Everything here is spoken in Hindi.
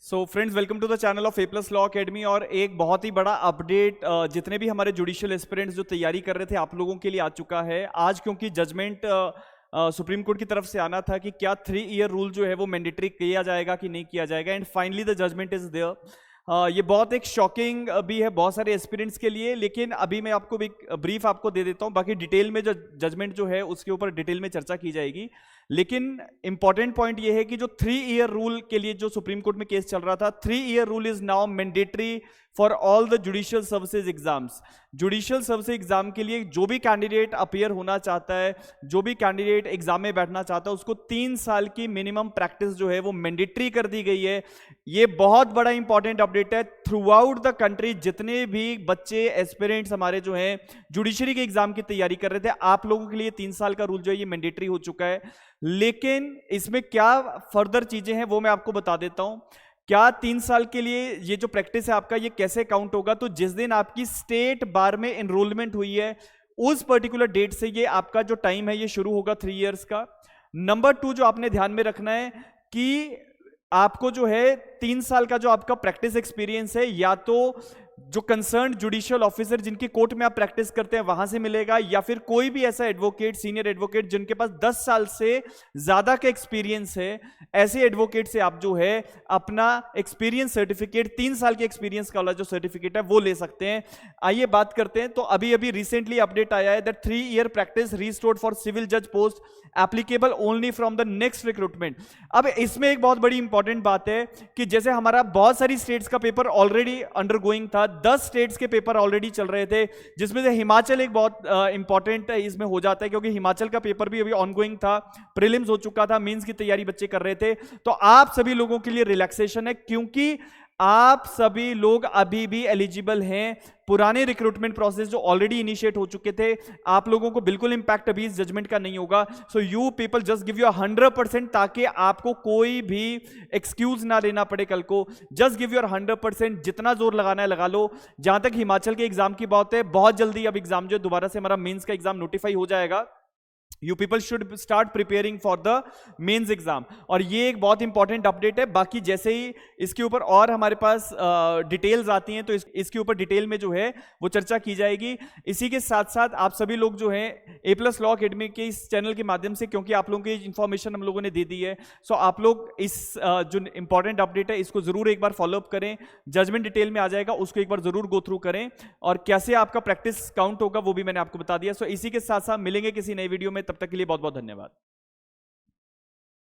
So friends, welcome to the channel of A plus law academy. और एक बहुत ही बड़ा अपडेट जितने भी हमारे जुडिशियल एस्पिरेंट्स जो तैयारी कर रहे थे आप लोगों के लिए आ चुका है आज, क्योंकि जजमेंट सुप्रीम कोर्ट की तरफ से आना था कि क्या 3 ईयर रूल जो है वो मैंडेटरी किया जाएगा कि नहीं किया जाएगा, and finally the judgment is there. ये बहुत एक शॉकिंग भी है बहुत सारे एस्पिरेंट्स के लिए, लेकिन अभी मैं आपको एक ब्रीफ आपको दे देता हूं। बाकी डिटेल में जो जजमेंट जो है उसके ऊपर डिटेल में चर्चा की जाएगी, लेकिन इंपॉर्टेंट पॉइंट ये है कि जो 3 ईयर रूल के लिए जो सुप्रीम कोर्ट में केस चल रहा था, 3 year rule is now mandatory for all the judicial services exams. Judicial service exam के लिए जो भी कैंडिडेट अपीयर होना चाहता है, जो भी कैंडिडेट एग्जाम में बैठना चाहता है, उसको 3 साल की मिनिमम प्रैक्टिस जो है वो मैंडेटरी कर दी गई है। ये बहुत बड़ा इंपॉर्टेंट अपडेट है। थ्रू आउट द कंट्री जितने भी बच्चे एस्पिरेंट्स हमारे जो हैं जुडिशरी के एग्जाम की तैयारी कर रहे थे, आप लोगों के लिए 3 साल का रूल जो है ये मैंडेटरी हो चुका है। लेकिन इसमें क्या फर्दर चीजें हैं वो मैं आपको बता देता हूं। क्या 3 साल के लिए ये जो प्रैक्टिस है आपका ये कैसे काउंट होगा? तो जिस दिन आपकी स्टेट बार में एनरोलमेंट हुई है उस पर्टिकुलर डेट से ये आपका जो टाइम है ये शुरू होगा 3 इयर्स का। नंबर 2 जो आपने ध्यान में रखना है कि आपको जो है 3 साल का जो आपका प्रैक्टिस एक्सपीरियंस है या तो जो कंसर्न जुडिशियल ऑफिसर जिनकी कोर्ट में आप प्रैक्टिस करते हैं वहां से मिलेगा, या फिर कोई भी ऐसा एडवोकेट, सीनियर एडवोकेट जिनके पास 10 साल से ज्यादा का एक्सपीरियंस है, ऐसे एडवोकेट से आप जो है अपना एक्सपीरियंस सर्टिफिकेट, 3 साल के एक्सपीरियंस का वाला जो सर्टिफिकेट है वो ले सकते हैं। आइए बात करते हैं। तो अभी अभी रिसेंटली अपडेट आया है that 3 year practice restored for civil जज post applicable only from the next recruitment. अब इसमें एक बहुत बड़ी इंपॉर्टेंट बात है कि जैसे हमारा बहुत सारी स्टेट्स का पेपर ऑलरेडी अंडरगोइंग था, 10 स्टेट्स के पेपर ऑलरेडी चल रहे थे, जिसमें से हिमाचल एक बहुत इंपॉर्टेंट इसमें हो जाता है, क्योंकि हिमाचल का पेपर भी अभी ऑनगोइंग था, प्रीलिम्स हो चुका था, मेंस की तैयारी बच्चे कर रहे थे। तो आप सभी लोगों के लिए रिलैक्सेशन है, क्योंकि आप सभी लोग अभी भी एलिजिबल हैं। पुराने रिक्रूटमेंट प्रोसेस जो ऑलरेडी इनिशिएट हो चुके थे, आप लोगों को बिल्कुल इंपैक्ट अभी इस जजमेंट का नहीं होगा। So you people just give your 100%, ताकि आपको कोई भी एक्सक्यूज ना लेना पड़े कल को। जस्ट गिव योर 100%, जितना जोर लगाना है लगा लो। जहां तक हिमाचल के एग्जाम की बात है, बहुत जल्दी अब एग्जाम जो दोबारा से हमारा मेंस का एग्जाम नोटिफाई हो जाएगा। You people should start preparing for the mains exam, और ये एक बहुत इंपॉर्टेंट अपडेट है। बाकी जैसे ही इसके ऊपर और हमारे पास डिटेल्स आती हैं तो इसके ऊपर डिटेल में जो है वो चर्चा की जाएगी। इसी के साथ साथ आप सभी लोग जो हैं ए प्लस लॉ अकेडमी के इस चैनल के माध्यम से, क्योंकि आप लोगों की इंफॉर्मेशन हम लोगों ने दे दी है, सो आप लोग इस जो इंपॉर्टेंट अपडेट है इसको जरूर एक बार फॉलोअप करें। जजमेंट डिटेल में आ जाएगा, उसको एक बार जरूर गो थ्रू करें, और कैसे आपका प्रैक्टिस काउंट होगा वो भी मैंने आपको बता दिया। सो इसी के साथ साथ मिलेंगे किसी नई वीडियो में, तब तक के लिए बहुत बहुत धन्यवाद।